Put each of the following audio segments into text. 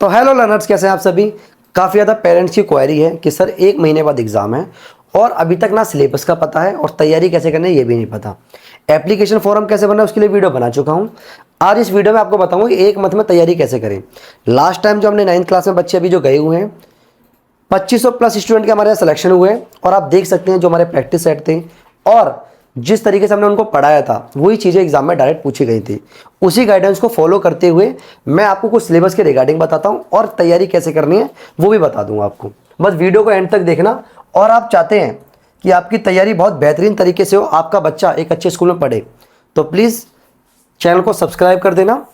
तो hello learners, कैसे हैं आप सभी। काफ़ी ज़्यादा पेरेंट्स की क्वेरी है कि सर 1 महीने बाद एग्ज़ाम है और अभी तक ना सिलेबस का पता है और तैयारी कैसे करनी है ये भी नहीं पता। एप्लीकेशन फॉर्म कैसे बनना है उसके लिए वीडियो बना चुका हूँ। आज इस वीडियो में आपको बताऊंगा कि 1 मंथ में तैयारी कैसे करें। लास्ट टाइम जो हमने 9th क्लास में बच्चे अभी जो गए हुए हैं 2500 प्लस स्टूडेंट के हमारे यहाँ सिलेक्शन हुए और आप देख सकते हैं जो हमारे प्रैक्टिस सेट थे और जिस तरीके से हमने उनको पढ़ाया था वही चीज़ें एग्जाम में डायरेक्ट पूछी गई थी। उसी गाइडेंस को फॉलो करते हुए मैं आपको कुछ सिलेबस के रिगार्डिंग बताता हूं और तैयारी कैसे करनी है वो भी बता दूंगा आपको। बस वीडियो को एंड तक देखना और आप चाहते हैं कि आपकी तैयारी बहुत बेहतरीन तरीके से हो, आपका बच्चा एक अच्छे स्कूल में पढ़े, तो प्लीज़ चैनल को सब्सक्राइब कर देना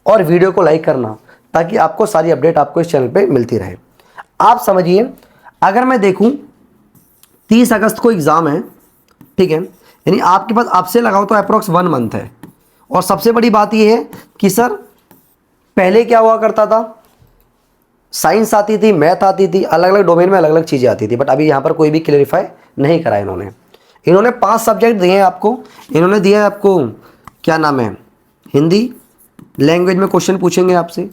और वीडियो को लाइक करना ताकि आपको सारी अपडेट आपको इस चैनल पर मिलती रहे। आप समझिए, अगर मैं देखूं 30 अगस्त को एग्ज़ाम है, ठीक है, यानी आपके पास आपसे लगाओ तो अप्रोक्स 1 मंथ है। और सबसे बड़ी बात यह है कि सर पहले क्या हुआ करता था, साइंस आती थी, मैथ आती थी, अलग अलग डोमेन में अलग अलग चीज़ें आती थी, बट अभी यहाँ पर कोई भी क्लेरिफाई नहीं करा इन्होंने 5 सब्जेक्ट दिए हैं आपको। इन्होंने दिया है आपको, क्या नाम है, हिंदी लैंग्वेज में क्वेश्चन पूछेंगे आपसे,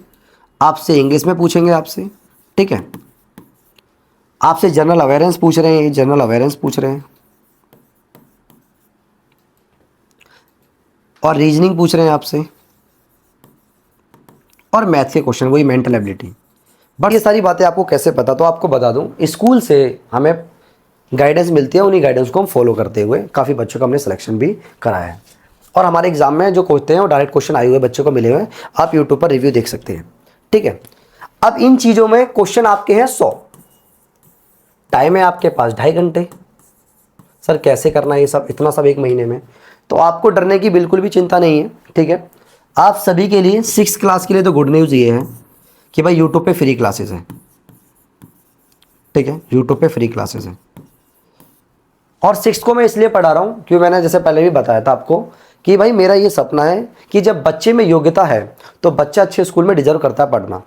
आपसे इंग्लिश में पूछेंगे आपसे, ठीक है, आपसे जनरल अवेयरेंस पूछ रहे हैं, जनरल अवेयरेंस पूछ रहे हैं और रीजनिंग पूछ रहे हैं आपसे और मैथ के क्वेश्चन, वही मेंटल एबिलिटी। बट ये सारी बातें आपको कैसे पता, तो आपको बता दूं, स्कूल से हमें गाइडेंस मिलती है, उन्हीं गाइडेंस को हम फॉलो करते हुए काफ़ी बच्चों का हमने सिलेक्शन भी कराया है। और हमारे एग्जाम में जो होते हैं वो डायरेक्ट क्वेश्चन आए हुए बच्चों को मिले हुए हैं, आप यूट्यूब पर रिव्यू देख सकते हैं, ठीक है। अब इन चीज़ों में क्वेश्चन आपके हैं 100, टाइम है आपके पास 2.5 घंटे। सर कैसे करना है ये सब, इतना सब 1 महीने में, तो आपको डरने की बिल्कुल भी चिंता नहीं है, ठीक है। आप सभी के लिए 6th क्लास के लिए तो गुड न्यूज़ ये है कि भाई यूट्यूब पे फ्री क्लासेस हैं, ठीक है, यूट्यूब पे फ्री क्लासेस हैं। और 6th को मैं इसलिए पढ़ा रहा हूँ क्योंकि मैंने जैसे पहले भी बताया था आपको कि भाई मेरा ये सपना है कि जब बच्चे में योग्यता है तो बच्चा अच्छे स्कूल में डिजर्व करता है पढ़ना।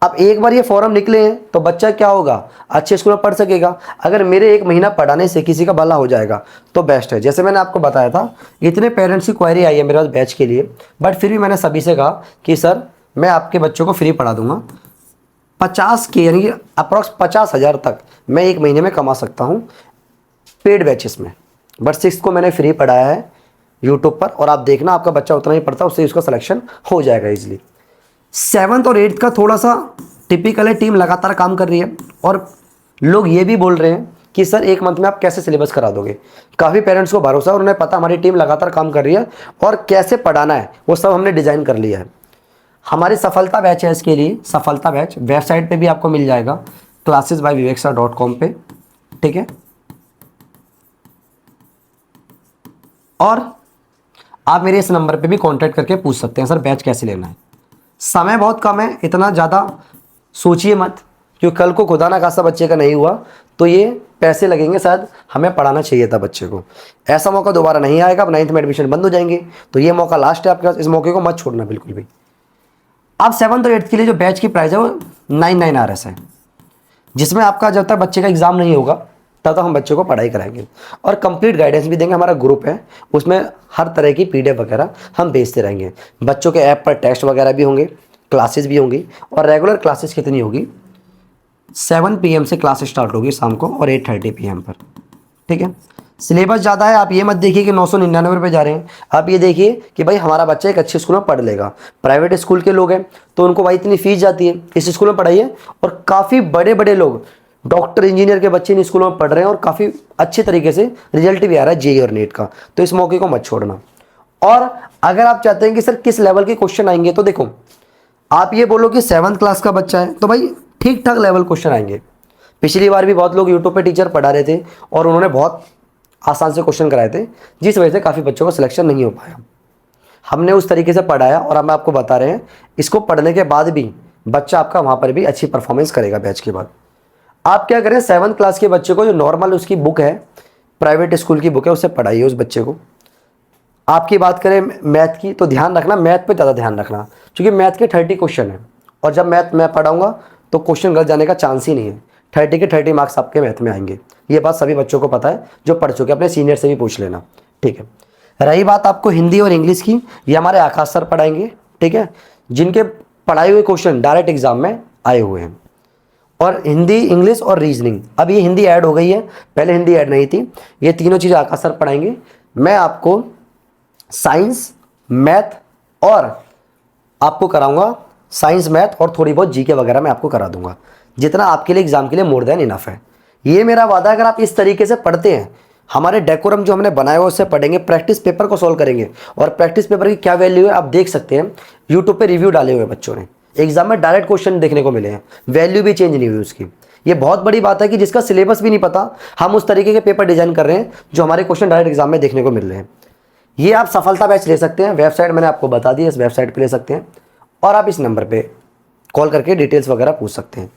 अब एक बार ये फॉर्म निकले हैं तो बच्चा क्या होगा, अच्छे स्कूल में पढ़ सकेगा। अगर मेरे 1 महीना पढ़ाने से किसी का भला हो जाएगा तो बेस्ट है। जैसे मैंने आपको बताया था, इतने पेरेंट्स की क्वेरी आई है मेरे पास बैच के लिए, बट फिर भी मैंने सभी से कहा कि सर मैं आपके बच्चों को फ्री पढ़ा दूंगा। 50 के यानी कि अप्रॉक्स 50,000 तक मैं 1 महीने में कमा सकता हूँ पेड बैचेस में। बट 6th को मैंने फ्री पढ़ाया है यूट्यूब पर, और आप देखना आपका बच्चा उतना ही पढ़ता है, उससे उसका सिलेक्शन हो जाएगा ईजिली। 7th और 8th का थोड़ा सा टिपिकल है, टीम लगातार काम कर रही है और लोग ये भी बोल रहे हैं कि सर 1 मंथ में आप कैसे सिलेबस करा दोगे। काफ़ी पेरेंट्स को भरोसा है और उन्हें पता हमारी टीम लगातार काम कर रही है और कैसे पढ़ाना है वो सब हमने डिज़ाइन कर लिया है। हमारी सफलता बैच है, इसके लिए सफलता बैच वेबसाइट पे भी आपको मिल जाएगा classes.viveksir.com पे, ठीक है। और आप मेरे इस नंबर पे भी कांटेक्ट करके पूछ सकते हैं सर बैच कैसे लेना है। समय बहुत कम है, इतना ज़्यादा सोचिए मत, क्योंकि कल को खुदा ना खासा बच्चे का नहीं हुआ तो ये पैसे लगेंगे, शायद हमें पढ़ाना चाहिए था बच्चे को। ऐसा मौका दोबारा नहीं आएगा। अब 9th में एडमिशन बंद हो जाएंगे तो ये मौका लास्ट है आपके पास, इस मौके को मत छोड़ना बिल्कुल भी। अब 7th और 8th के लिए जो बैच की प्राइस है वो 99 RS है, जिसमें आपका जब तक बच्चे का एग्जाम नहीं होगा तब तक हम बच्चे को पढ़ाई कराएंगे और कंप्लीट गाइडेंस भी देंगे। हमारा ग्रुप है, उसमें हर तरह की PDF वगैरह हम भेजते रहेंगे। बच्चों के ऐप पर टेस्ट वगैरह भी होंगे, क्लासेस भी होंगी। और रेगुलर क्लासेस कितनी होगी, 7 PM से क्लास स्टार्ट होगी शाम को और 8:30 PM पर, ठीक है। सिलेबस ज़्यादा है, आप ये मत देखिए कि 999 रुपये जा रहे हैं, आप ये देखिए कि भाई हमारा बच्चा एक अच्छे स्कूल में पढ़ लेगा। प्राइवेट स्कूल के लोग हैं तो उनको भाई इतनी फीस जाती है, इस स्कूल में पढ़ाइए। और काफ़ी बड़े बड़े लोग, डॉक्टर इंजीनियर के बच्चे इन स्कूलों में पढ़ रहे हैं और काफ़ी अच्छे तरीके से रिजल्ट भी आ रहा है JEE और नीट का, तो इस मौके को मत छोड़ना। और अगर आप चाहते हैं कि सर किस लेवल के क्वेश्चन आएंगे, तो देखो आप ये बोलो कि 7th क्लास का बच्चा है तो भाई ठीक ठाक लेवल क्वेश्चन आएंगे। पिछली बार भी बहुत लोग यूट्यूब पे टीचर पढ़ा रहे थे और उन्होंने बहुत आसान से क्वेश्चन कराए थे, जिस वजह से काफ़ी बच्चों का सिलेक्शन नहीं हो पाया। हमने उस तरीके से पढ़ाया और हम आपको बता रहे हैं, इसको पढ़ने के बाद भी बच्चा आपका वहाँ पर भी अच्छी परफॉर्मेंस करेगा। बैच के बाद आप क्या करें, 7th क्लास के बच्चे को जो नॉर्मल उसकी बुक है, प्राइवेट स्कूल की बुक है, उससे पढ़ाइए उस बच्चे को। आपकी बात करें मैथ की तो ध्यान रखना, मैथ पे ज़्यादा ध्यान रखना, क्योंकि मैथ के 30 क्वेश्चन हैं और जब मैथ मैं पढ़ाऊँगा तो क्वेश्चन गलत जाने का चांस ही नहीं है। 30 के 30 मार्क्स आपके मैथ में आएंगे, ये बात सभी बच्चों को पता है जो पढ़ चुके हैं, अपने सीनियर से भी पूछ लेना, ठीक है। रही बात आपको हिंदी और इंग्लिश की, ये हमारे आकाश सर पढ़ाएंगे, ठीक है, जिनके पढ़ाए हुए क्वेश्चन डायरेक्ट एग्जाम में आए हुए हैं। और हिंदी, इंग्लिश और रीजनिंग, अब ये हिंदी ऐड हो गई है, पहले हिंदी ऐड नहीं थी। ये तीनों चीज़ें आकाश सर पढ़ाएंगे। मैं आपको साइंस, मैथ और आपको कराऊंगा साइंस, मैथ और थोड़ी बहुत जीके वगैरह मैं आपको करा दूंगा, जितना आपके लिए एग्जाम के लिए मोर देन इनफ है। ये मेरा वादा है, अगर आप इस तरीके से पढ़ते हैं, हमारे डेकोरम जो हमने बनाया हुआ उससे पढ़ेंगे, प्रैक्टिस पेपर को सॉल्व करेंगे, और प्रैक्टिस पेपर की क्या वैल्यू है आप देख सकते हैं, यूट्यूब पे रिव्यू डाले हुए बच्चों ने, एग्जाम में डायरेक्ट क्वेश्चन देखने को मिले हैं, वैल्यू भी चेंज नहीं हुई उसकी। ये बहुत बड़ी बात है कि जिसका सिलेबस भी नहीं पता, हम उस तरीके के पेपर डिजाइन कर रहे हैं जो हमारे क्वेश्चन डायरेक्ट एग्जाम में देखने को मिल रहे हैं। ये आप सफलता बैच ले सकते हैं, वेबसाइट मैंने आपको बता दी है, इस वेबसाइट पे ले सकते हैं, और आप इस नंबर पे कॉल करके डिटेल्स वगैरह पूछ सकते हैं।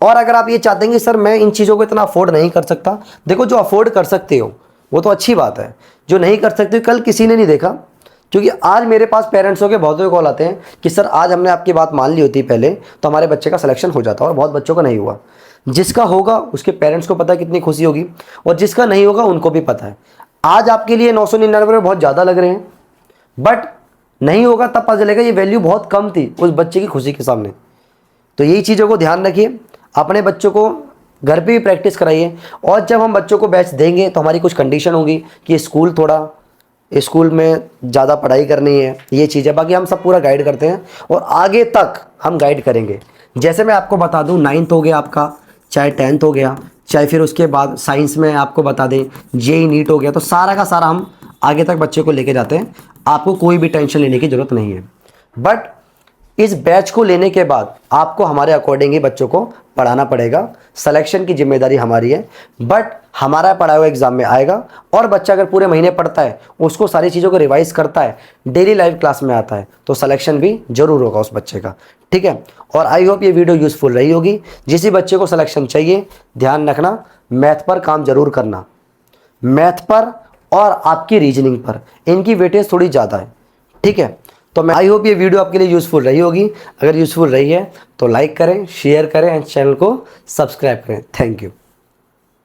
और अगर आप ये चाहते हैं कि सर मैं इन चीज़ों को इतना अफोर्ड नहीं कर सकता, देखो जो अफोर्ड कर सकते हो वो तो अच्छी बात है, जो नहीं कर सकते कल किसी ने नहीं देखा, क्योंकि आज मेरे पास पेरेंट्सों के बहुतों कॉल आते हैं कि सर आज हमने आपकी बात मान ली होती पहले तो हमारे बच्चे का सिलेक्शन हो जाता, और बहुत बच्चों का नहीं हुआ। जिसका होगा उसके पेरेंट्स को पता है कितनी खुशी होगी, और जिसका नहीं होगा उनको भी पता है। आज आपके लिए 999 बहुत ज़्यादा लग रहे हैं, बट नहीं होगा तब पता चलेगा ये वैल्यू बहुत कम थी उस बच्चे की खुशी के सामने। तो यही चीज़ों को ध्यान रखिए, अपने बच्चों को घर पे भी प्रैक्टिस कराइए, और जब हम बच्चों को बैच देंगे तो हमारी कुछ कंडीशन होगी कि स्कूल में ज़्यादा पढ़ाई करनी है, ये चीज़ है। बाकी हम सब पूरा गाइड करते हैं और आगे तक हम गाइड करेंगे। जैसे मैं आपको बता दूं 9th हो गया आपका, चाहे 10th हो गया, चाहे फिर उसके बाद साइंस में आपको बता दें जेई नीट हो गया, तो सारा का सारा हम आगे तक बच्चे को लेके जाते हैं। आपको कोई भी टेंशन लेने की ज़रूरत नहीं है। बट इस बैच को लेने के बाद आपको हमारे अकॉर्डिंग ही बच्चों को पढ़ाना पड़ेगा। सिलेक्शन की जिम्मेदारी हमारी है, बट हमारा पढ़ाया हुआ एग्जाम में आएगा। और बच्चा अगर पूरे महीने पढ़ता है, उसको सारी चीज़ों को रिवाइज करता है, डेली लाइव क्लास में आता है, तो सिलेक्शन भी जरूर होगा उस बच्चे का। ठीक है, और आई होप ये वीडियो यूजफुल रही होगी। जिस बच्चे को सिलेक्शन चाहिए, ध्यान रखना मैथ पर काम जरूर करना, मैथ पर और आपकी रीजनिंग पर, इनकी वेटेज थोड़ी ज़्यादा है। ठीक है, तो मैं आई होप ये वीडियो आपके लिए यूज़फुल रही होगी। अगर यूज़फुल रही है तो लाइक करें, शेयर करें एंड चैनल को सब्सक्राइब करें। Thank you.